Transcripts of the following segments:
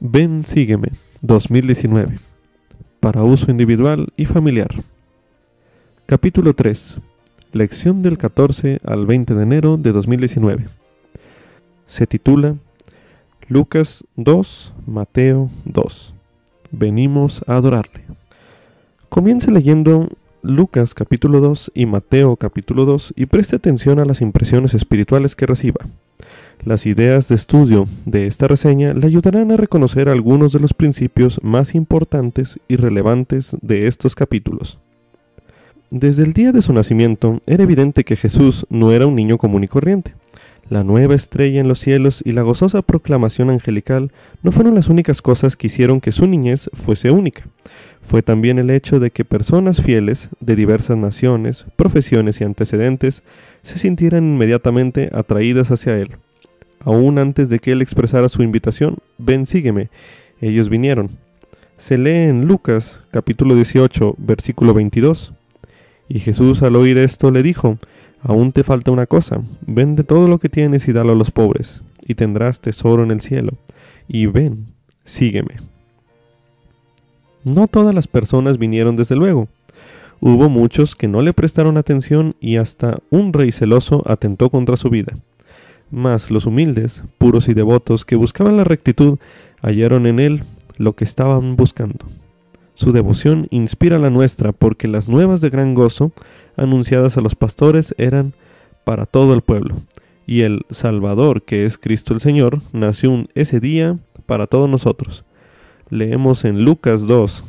Ven, sígueme, 2019, para uso individual y familiar. Capítulo 3. Lección del 14 al 20 de enero de 2019. Se titula Lucas 2, Mateo 2. Venimos a adorarle. Comience leyendo Lucas capítulo 2 y Mateo capítulo 2 y preste atención a las impresiones espirituales que reciba. Las ideas de estudio de esta reseña le ayudarán a reconocer algunos de los principios más importantes y relevantes de estos capítulos. Desde el día de su nacimiento, era evidente que Jesús no era un niño común y corriente. La nueva estrella en los cielos y la gozosa proclamación angelical no fueron las únicas cosas que hicieron que su niñez fuese única. Fue también el hecho de que personas fieles de diversas naciones, profesiones y antecedentes se sintieran inmediatamente atraídas hacia él. Aún antes de que él expresara su invitación, ven, sígueme, ellos vinieron. Se lee en Lucas capítulo 18, versículo 22. Y Jesús al oír esto le dijo, aún te falta una cosa, vende todo lo que tienes y dalo a los pobres, y tendrás tesoro en el cielo, y ven, sígueme. No todas las personas vinieron desde luego. Hubo muchos que no le prestaron atención y hasta un rey celoso atentó contra su vida. Mas los humildes, puros y devotos que buscaban la rectitud, hallaron en él lo que estaban buscando. Su devoción inspira la nuestra porque las nuevas de gran gozo, anunciadas a los pastores, eran para todo el pueblo. Y el Salvador, que es Cristo el Señor, nació ese día para todos nosotros. Leemos en Lucas 2,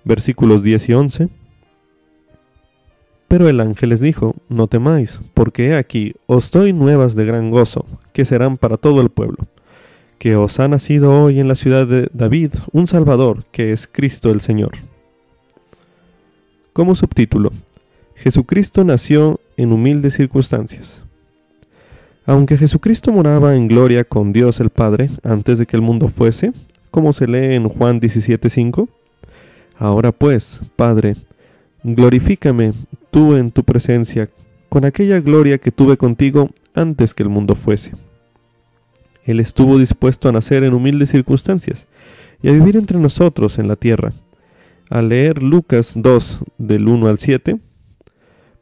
versículos 10 y 11. Pero el ángel les dijo, no temáis, porque he aquí, os doy nuevas de gran gozo, que serán para todo el pueblo. Que os ha nacido hoy en la ciudad de David un Salvador, que es Cristo el Señor. Como subtítulo, Jesucristo nació en humildes circunstancias. Aunque Jesucristo moraba en gloria con Dios el Padre antes de que el mundo fuese, como se lee en Juan 17:5, ahora pues, Padre, glorifícame tú en tu presencia con aquella gloria que tuve contigo antes que el mundo fuese. Él estuvo dispuesto a nacer en humildes circunstancias y a vivir entre nosotros en la tierra. Al leer Lucas 2 del 1 al 7,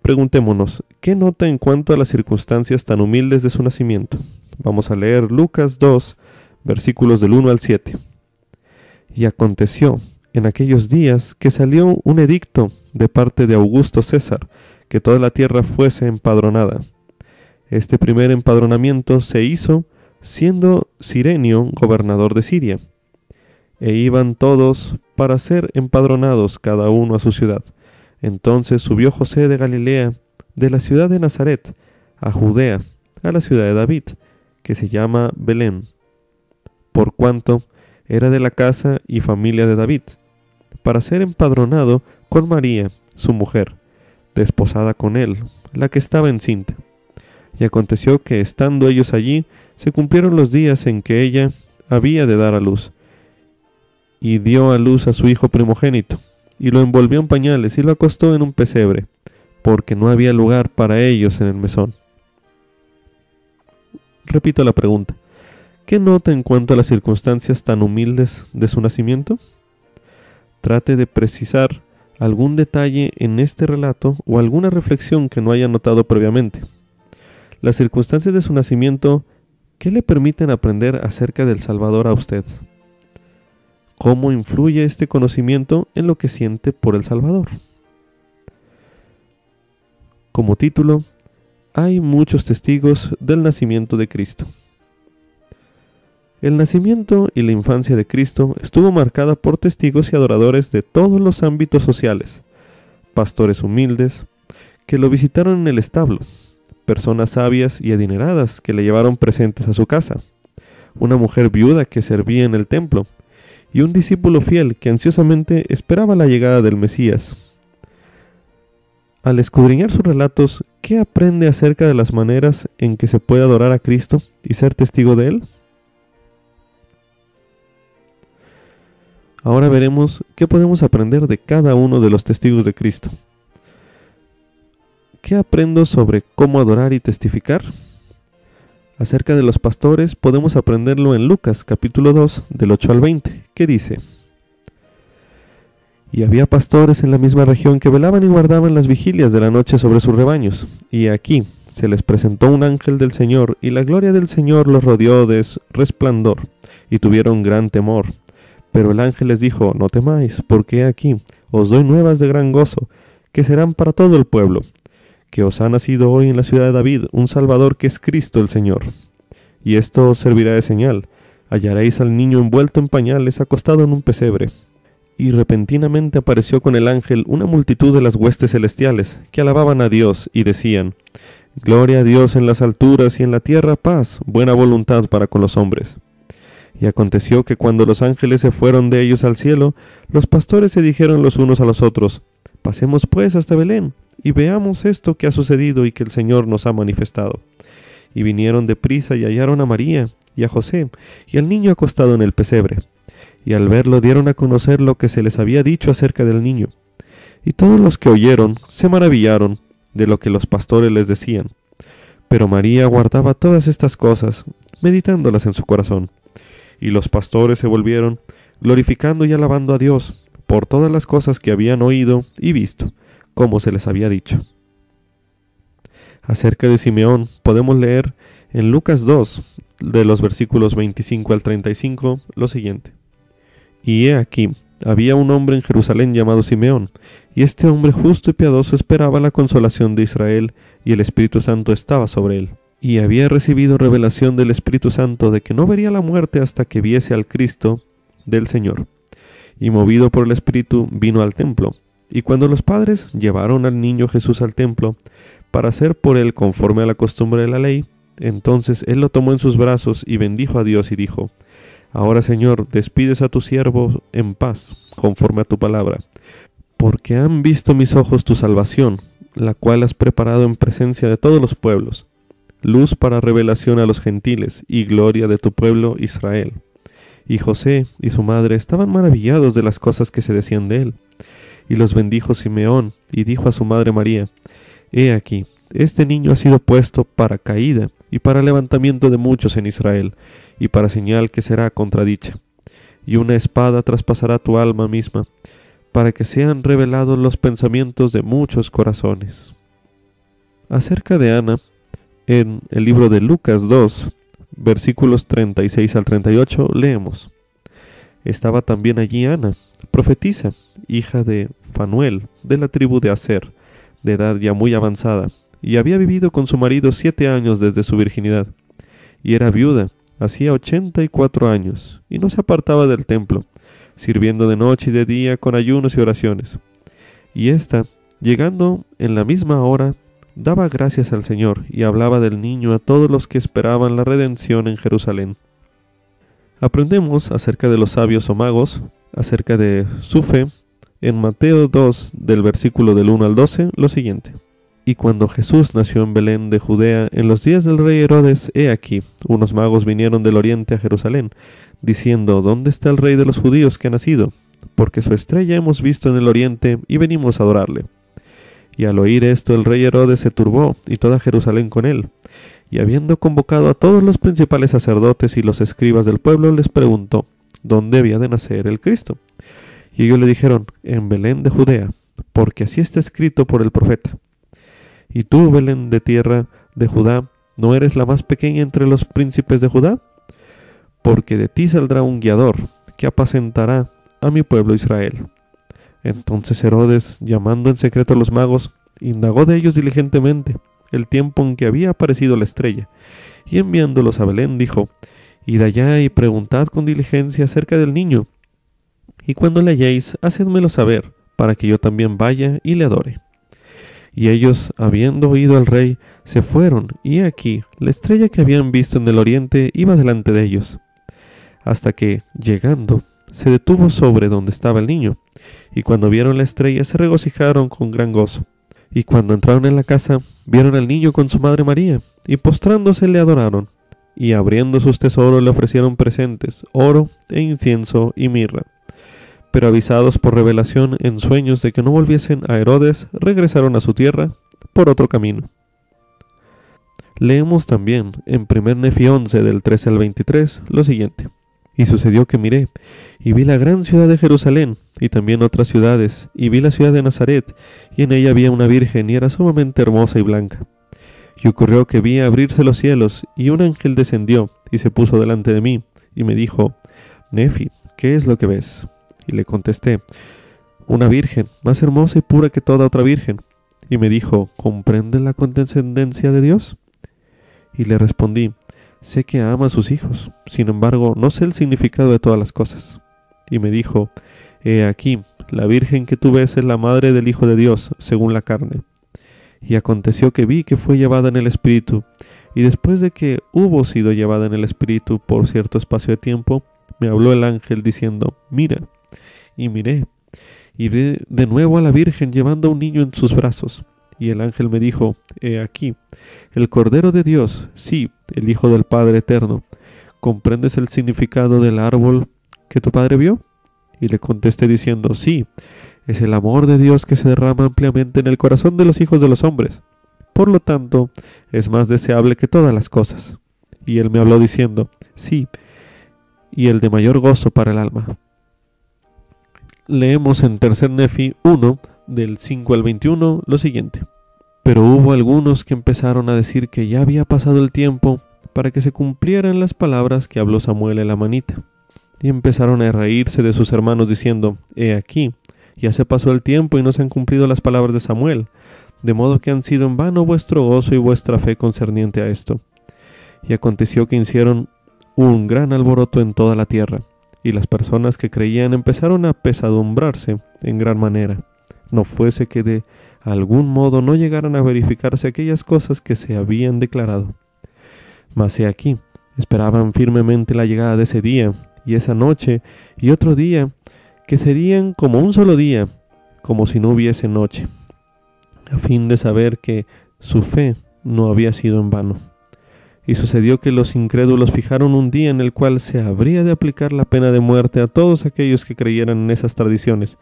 preguntémonos, ¿qué nota en cuanto a las circunstancias tan humildes de su nacimiento? Vamos a leer Lucas 2, versículos del 1 al 7. Y aconteció en aquellos días que salió un edicto de parte de Augusto César, que toda la tierra fuese empadronada. Este primer empadronamiento se hizo siendo Cirenio gobernador de Siria. E iban todos para ser empadronados cada uno a su ciudad. Entonces subió José de Galilea, de la ciudad de Nazaret, a Judea, a la ciudad de David, que se llama Belén, por cuanto era de la casa y familia de David, para ser empadronado con María, su mujer, desposada con él, la que estaba encinta. Y aconteció que, estando ellos allí, se cumplieron los días en que ella había de dar a luz. Y dio a luz a su hijo primogénito, y lo envolvió en pañales y lo acostó en un pesebre, porque no había lugar para ellos en el mesón. Repito la pregunta. ¿Qué nota en cuanto a las circunstancias tan humildes de su nacimiento? Trate de precisar algún detalle en este relato o alguna reflexión que no haya notado previamente. Las circunstancias de su nacimiento, ¿qué le permiten aprender acerca del Salvador a usted? ¿Cómo influye este conocimiento en lo que siente por el Salvador? Como título, hay muchos testigos del nacimiento de Cristo. El nacimiento y la infancia de Cristo estuvo marcada por testigos y adoradores de todos los ámbitos sociales, pastores humildes que lo visitaron en el establo, personas sabias y adineradas que le llevaron presentes a su casa, una mujer viuda que servía en el templo y un discípulo fiel que ansiosamente esperaba la llegada del Mesías. Al escudriñar sus relatos, ¿qué aprende acerca de las maneras en que se puede adorar a Cristo y ser testigo de Él? Ahora veremos qué podemos aprender de cada uno de los testigos de Cristo. ¿Qué aprendo sobre cómo adorar y testificar? Acerca de los pastores podemos aprenderlo en Lucas capítulo 2 del 8 al 20, que dice: Y había pastores en la misma región que velaban y guardaban las vigilias de la noche sobre sus rebaños. Y aquí se les presentó un ángel del Señor, y la gloria del Señor los rodeó de resplandor, y tuvieron gran temor. Pero el ángel les dijo: No temáis, porque he aquí os doy nuevas de gran gozo, que serán para todo el pueblo, que os ha nacido hoy en la ciudad de David un Salvador, que es Cristo el Señor. Y esto os servirá de señal: hallaréis al niño envuelto en pañales, acostado en un pesebre. Y repentinamente apareció con el ángel una multitud de las huestes celestiales, que alababan a Dios y decían: Gloria a Dios en las alturas, y en la tierra paz, buena voluntad para con los hombres. Y aconteció que cuando los ángeles se fueron de ellos al cielo, los pastores se dijeron los unos a los otros: Pasemos pues hasta Belén, y veamos esto que ha sucedido y que el Señor nos ha manifestado. Y vinieron deprisa y hallaron a María y a José, y al niño acostado en el pesebre. Y al verlo dieron a conocer lo que se les había dicho acerca del niño. Y todos los que oyeron se maravillaron de lo que los pastores les decían. Pero María guardaba todas estas cosas, meditándolas en su corazón. Y los pastores se volvieron, glorificando y alabando a Dios por todas las cosas que habían oído y visto, como se les había dicho. Acerca de Simeón podemos leer en Lucas 2, de los versículos 25 al 35, lo siguiente: Y he aquí, había un hombre en Jerusalén llamado Simeón, y este hombre justo y piadoso esperaba la consolación de Israel, y el Espíritu Santo estaba sobre él. Y había recibido revelación del Espíritu Santo de que no vería la muerte hasta que viese al Cristo del Señor. Y movido por el Espíritu vino al templo. Y cuando los padres llevaron al niño Jesús al templo para hacer por él conforme a la costumbre de la ley, entonces él lo tomó en sus brazos y bendijo a Dios y dijo: Ahora, Señor, despides a tu siervo en paz, conforme a tu palabra, porque han visto mis ojos tu salvación, la cual has preparado en presencia de todos los pueblos, luz para revelación a los gentiles y gloria de tu pueblo Israel. Y José y su madre estaban maravillados de las cosas que se decían de él. Y los bendijo Simeón, y dijo a su madre María: He aquí, este niño ha sido puesto para caída y para levantamiento de muchos en Israel, y para señal que será contradicha. Y una espada traspasará tu alma misma, para que sean revelados los pensamientos de muchos corazones. Acerca de Ana, en el libro de Lucas 2, versículos 36 al 38, leemos: Estaba también allí Ana, profetisa, hija de Fanuel, de la tribu de Aser, de edad ya muy avanzada, y había vivido con su marido 7 años desde su virginidad, y era viuda, hacía 84 años, y no se apartaba del templo, sirviendo de noche y de día con ayunos y oraciones. Y ésta, llegando en la misma hora, daba gracias al Señor, y hablaba del niño a todos los que esperaban la redención en Jerusalén. Aprendemos acerca de los sabios o magos, acerca de su fe, en Mateo 2, del versículo del 1 al 12, lo siguiente: Y cuando Jesús nació en Belén de Judea, en los días del rey Herodes, he aquí, unos magos vinieron del oriente a Jerusalén, diciendo: ¿Dónde está el rey de los judíos que ha nacido? Porque su estrella hemos visto en el oriente, y venimos a adorarle. Y al oír esto, el rey Herodes se turbó, y toda Jerusalén con él. Y habiendo convocado a todos los principales sacerdotes y los escribas del pueblo, les preguntó dónde había de nacer el Cristo. Y ellos le dijeron: en Belén de Judea, porque así está escrito por el profeta. Y tú, Belén de tierra de Judá, ¿no eres la más pequeña entre los príncipes de Judá? Porque de ti saldrá un guiador, que apacentará a mi pueblo Israel. Entonces Herodes, llamando en secreto a los magos, indagó de ellos diligentemente el tiempo en que había aparecido la estrella, y enviándolos a Belén dijo: Id allá y preguntad con diligencia acerca del niño, y cuando le halléis, hacedmelo saber, para que yo también vaya y le adore. Y ellos, habiendo oído al rey, se fueron, y aquí, la estrella que habían visto en el oriente iba delante de ellos, hasta que, llegando, se detuvo sobre donde estaba el niño, y cuando vieron la estrella se regocijaron con gran gozo. Y cuando entraron en la casa, vieron al niño con su madre María, y postrándose le adoraron, y abriendo sus tesoros le ofrecieron presentes, oro e incienso y mirra. Pero avisados por revelación en sueños de que no volviesen a Herodes, regresaron a su tierra por otro camino. Leemos también en 1 Nefi 11 del 13 al 23 lo siguiente. Y sucedió que miré, y vi la gran ciudad de Jerusalén, y también otras ciudades, y vi la ciudad de Nazaret, y en ella había una virgen, y era sumamente hermosa y blanca. Y ocurrió que vi abrirse los cielos, y un ángel descendió, y se puso delante de mí, y me dijo, Nefi, ¿qué es lo que ves? Y le contesté, una virgen, más hermosa y pura que toda otra virgen. Y me dijo, ¿comprendes la condescendencia de Dios? Y le respondí, sé que ama a sus hijos, sin embargo, no sé el significado de todas las cosas. Y me dijo, he aquí, la virgen que tú ves es la madre del Hijo de Dios, según la carne. Y aconteció que vi que fue llevada en el Espíritu, y después de que hubo sido llevada en el Espíritu por cierto espacio de tiempo, me habló el ángel diciendo, mira. Y miré, y vi de nuevo a la Virgen llevando a un niño en sus brazos. Y el ángel me dijo, he aquí, el Cordero de Dios, sí, el Hijo del Padre Eterno. ¿Comprendes el significado del árbol que tu padre vio? Y le contesté diciendo, sí, es el amor de Dios que se derrama ampliamente en el corazón de los hijos de los hombres. Por lo tanto, es más deseable que todas las cosas. Y él me habló diciendo, sí, y el de mayor gozo para el alma. Leemos en 3 Nefi 1, del 5 al 21, lo siguiente. Pero hubo algunos que empezaron a decir que ya había pasado el tiempo para que se cumplieran las palabras que habló Samuel el amanita. Y empezaron a reírse de sus hermanos diciendo, he aquí, ya se pasó el tiempo y no se han cumplido las palabras de Samuel, de modo que han sido en vano vuestro gozo y vuestra fe concerniente a esto. Y aconteció que hicieron un gran alboroto en toda la tierra, y las personas que creían empezaron a pesadumbrarse en gran manera, no fuese que de algún modo no llegaran a verificarse aquellas cosas que se habían declarado. Mas he aquí, esperaban firmemente la llegada de ese día, y esa noche, y otro día, que serían como un solo día, como si no hubiese noche, a fin de saber que su fe no había sido en vano. Y sucedió que los incrédulos fijaron un día en el cual se habría de aplicar la pena de muerte a todos aquellos que creyeran en esas tradiciones,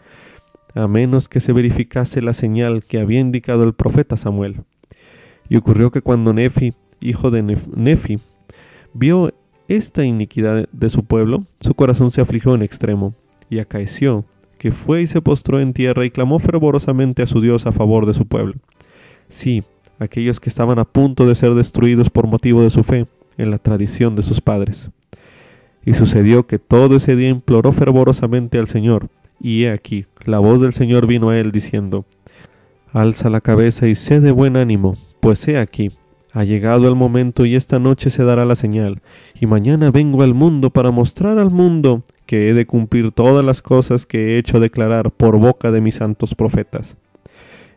a menos que se verificase la señal que había indicado el profeta Samuel. Y ocurrió que cuando Nefi, hijo de Nefi, vio esta iniquidad de su pueblo, su corazón se afligió en extremo, y acaeció que fue y se postró en tierra y clamó fervorosamente a su Dios a favor de su pueblo. Sí, aquellos que estaban a punto de ser destruidos por motivo de su fe en la tradición de sus padres. Y sucedió que todo ese día imploró fervorosamente al Señor, y he aquí, la voz del Señor vino a él diciendo, alza la cabeza y sé de buen ánimo, pues he aquí, ha llegado el momento y esta noche se dará la señal, y mañana vengo al mundo para mostrar al mundo que he de cumplir todas las cosas que he hecho declarar por boca de mis santos profetas.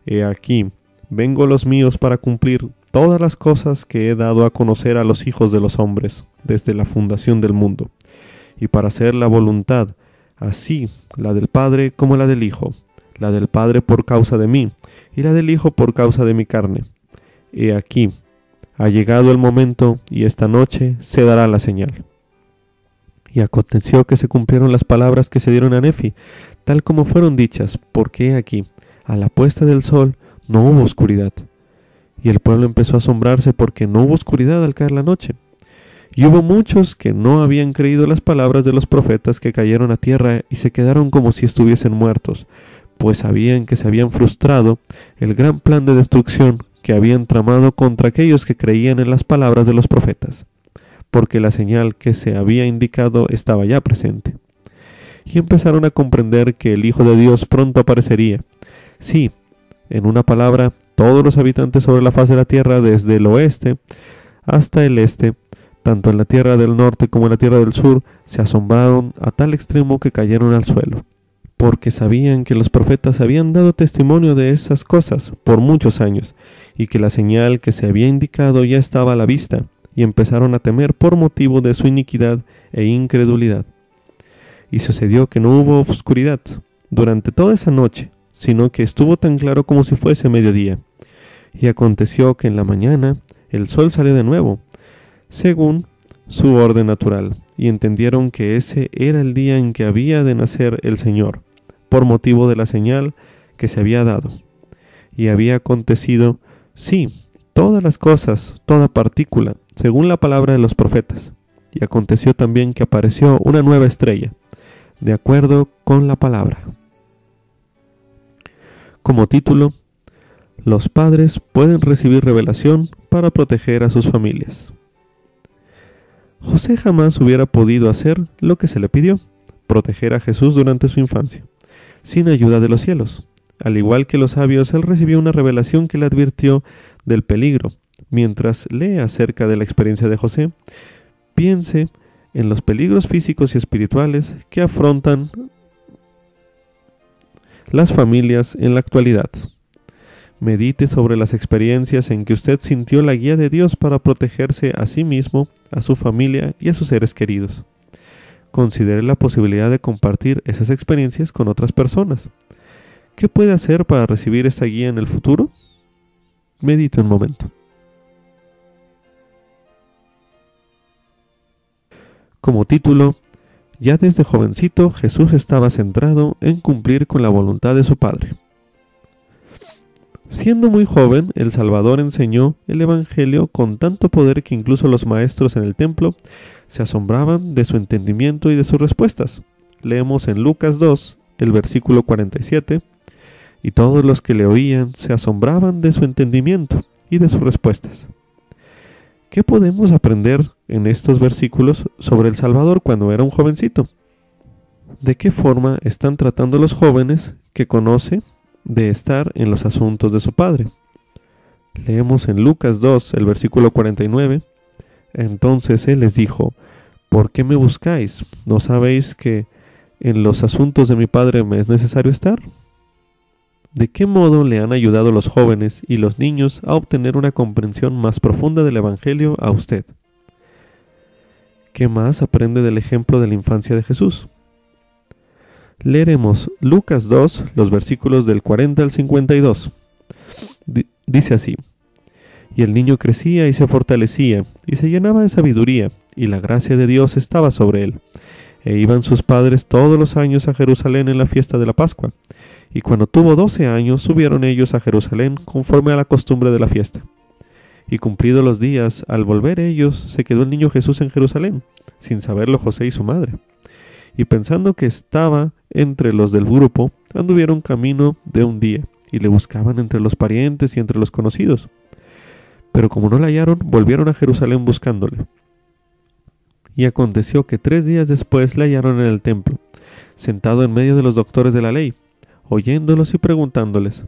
He aquí, vengo los míos para cumplir todas las cosas que he dado a conocer a los hijos de los hombres desde la fundación del mundo, y para hacer la voluntad, así la del Padre como la del Hijo, la del Padre por causa de mí, y la del Hijo por causa de mi carne. He aquí, ha llegado el momento, y esta noche se dará la señal. Y aconteció que se cumplieron las palabras que se dieron a Nefi, tal como fueron dichas, porque he aquí, a la puesta del sol, no hubo oscuridad. Y el pueblo empezó a asombrarse porque no hubo oscuridad al caer la noche. Y hubo muchos que no habían creído las palabras de los profetas que cayeron a tierra y se quedaron como si estuviesen muertos, pues sabían que se habían frustrado el gran plan de destrucción que habían tramado contra aquellos que creían en las palabras de los profetas, porque la señal que se había indicado estaba ya presente. Y empezaron a comprender que el Hijo de Dios pronto aparecería. Sí, en una palabra, todos los habitantes sobre la faz de la tierra, desde el oeste hasta el este, tanto en la tierra del norte como en la tierra del sur, se asombraron a tal extremo que cayeron al suelo, porque sabían que los profetas habían dado testimonio de esas cosas por muchos años, y que la señal que se había indicado ya estaba a la vista, y empezaron a temer por motivo de su iniquidad e incredulidad. Y sucedió que no hubo oscuridad durante toda esa noche, sino que estuvo tan claro como si fuese mediodía. Y aconteció que en la mañana el sol salió de nuevo, según su orden natural, y entendieron que ese era el día en que había de nacer el Señor, por motivo de la señal que se había dado. Y había acontecido, sí, todas las cosas, toda partícula, según la palabra de los profetas. Y aconteció también que apareció una nueva estrella, de acuerdo con la palabra. Como título, los padres pueden recibir revelación para proteger a sus familias. José jamás hubiera podido hacer lo que se le pidió, proteger a Jesús durante su infancia, sin ayuda de los cielos. Al igual que los sabios, él recibió una revelación que le advirtió del peligro. Mientras lee acerca de la experiencia de José, piense en los peligros físicos y espirituales que afrontan las familias en la actualidad. Medite sobre las experiencias en que usted sintió la guía de Dios para protegerse a sí mismo, a su familia y a sus seres queridos. Considere la posibilidad de compartir esas experiencias con otras personas. ¿Qué puede hacer para recibir esta guía en el futuro? Medite un momento. Como título, ya desde jovencito Jesús estaba centrado en cumplir con la voluntad de su Padre. Siendo muy joven, el Salvador enseñó el Evangelio con tanto poder que incluso los maestros en el templo se asombraban de su entendimiento y de sus respuestas. Leemos en Lucas 2, el versículo 47, y todos los que le oían se asombraban de su entendimiento y de sus respuestas. ¿Qué podemos aprender en estos versículos sobre el Salvador cuando era un jovencito? ¿De qué forma están tratando los jóvenes que conoce de estar en los asuntos de su Padre? Leemos en Lucas 2, el versículo 49. Entonces él les dijo: ¿por qué me buscáis? ¿No sabéis que en los asuntos de mi Padre me es necesario estar? ¿De qué modo le han ayudado los jóvenes y los niños a obtener una comprensión más profunda del Evangelio a usted? ¿Qué más aprende del ejemplo de la infancia de Jesús? Leeremos Lucas 2, los versículos del 40 al 52. Dice así: y el niño crecía y se fortalecía, y se llenaba de sabiduría, y la gracia de Dios estaba sobre él. E iban sus padres todos los años a Jerusalén en la fiesta de la Pascua. Y cuando tuvo 12 años, subieron ellos a Jerusalén conforme a la costumbre de la fiesta. Y cumplidos los días, al volver ellos, se quedó el niño Jesús en Jerusalén, sin saberlo José y su madre. Y pensando que estaba entre los del grupo, anduvieron camino de un día, y le buscaban entre los parientes y entre los conocidos. Pero como no le hallaron, volvieron a Jerusalén buscándole. Y aconteció que 3 días después le hallaron en el templo, sentado en medio de los doctores de la ley, oyéndolos y preguntándoles.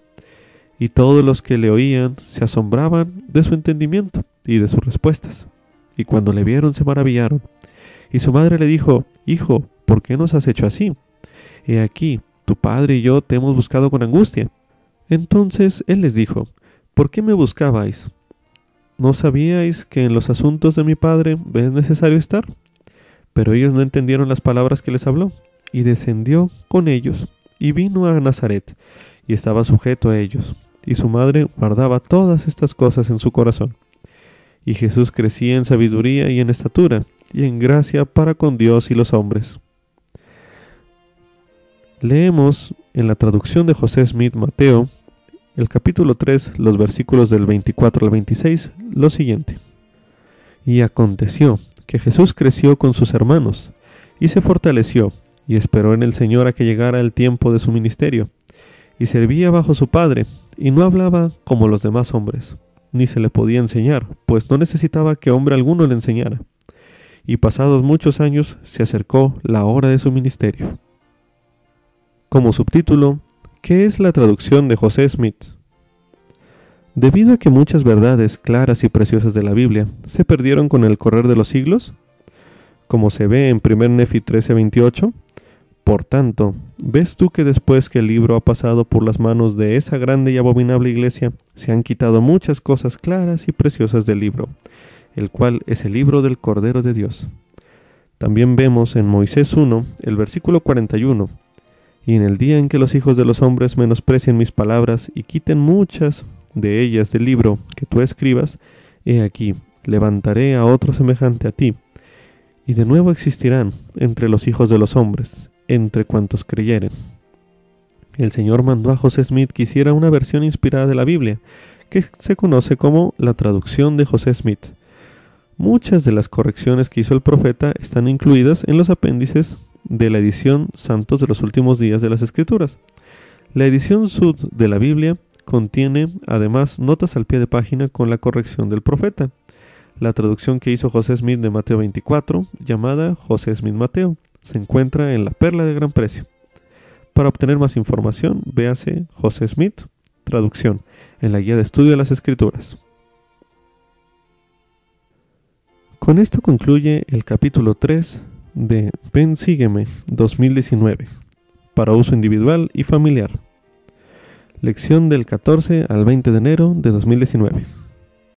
Y todos los que le oían se asombraban de su entendimiento y de sus respuestas. Y cuando le vieron se maravillaron. Y su madre le dijo: Hijo, ¿por qué nos has hecho así? He aquí, tu padre y yo te hemos buscado con angustia. Entonces él les dijo: ¿por qué me buscabais? ¿No sabíais que en los asuntos de mi padre es necesario estar? Pero ellos no entendieron las palabras que les habló. Y descendió con ellos, y vino a Nazaret, y estaba sujeto a ellos. Y su madre guardaba todas estas cosas en su corazón. Y Jesús crecía en sabiduría y en estatura, y en gracia para con Dios y los hombres. Leemos en la traducción de José Smith Mateo, el capítulo 3, los versículos del 24 al 26, lo siguiente. Y aconteció que Jesús creció con sus hermanos, y se fortaleció, y esperó en el Señor a que llegara el tiempo de su ministerio, y servía bajo su padre, y no hablaba como los demás hombres, ni se le podía enseñar, pues no necesitaba que hombre alguno le enseñara. Y pasados muchos años se acercó la hora de su ministerio. Como subtítulo, ¿qué es la traducción de José Smith? Debido a que muchas verdades claras y preciosas de la Biblia se perdieron con el correr de los siglos, como se ve en 1 Nefi 13:28, por tanto, ¿ves tú que después que el libro ha pasado por las manos de esa grande y abominable iglesia, se han quitado muchas cosas claras y preciosas del libro, el cual es el libro del Cordero de Dios? También vemos en Moisés 1, el versículo 41, y en el día en que los hijos de los hombres menosprecien mis palabras y quiten muchas de ellas del libro que tú escribas, he aquí, levantaré a otro semejante a ti, y de nuevo existirán entre los hijos de los hombres, entre cuantos creyeren. El Señor mandó a José Smith que hiciera una versión inspirada de la Biblia, que se conoce como la traducción de José Smith. Muchas de las correcciones que hizo el profeta están incluidas en los apéndices de la edición Santos de los Últimos Días de las Escrituras. La edición Sud de la Biblia contiene además notas al pie de página con la corrección del profeta. La traducción que hizo José Smith de Mateo 24, llamada José Smith Mateo, se encuentra en La Perla de Gran Precio. Para obtener más información, véase José Smith, traducción, en la Guía de Estudio de las Escrituras. Con esto concluye el capítulo 3 de Ven Sígueme 2019, para uso individual y familiar. Lección del 14 al 20 de enero de 2019.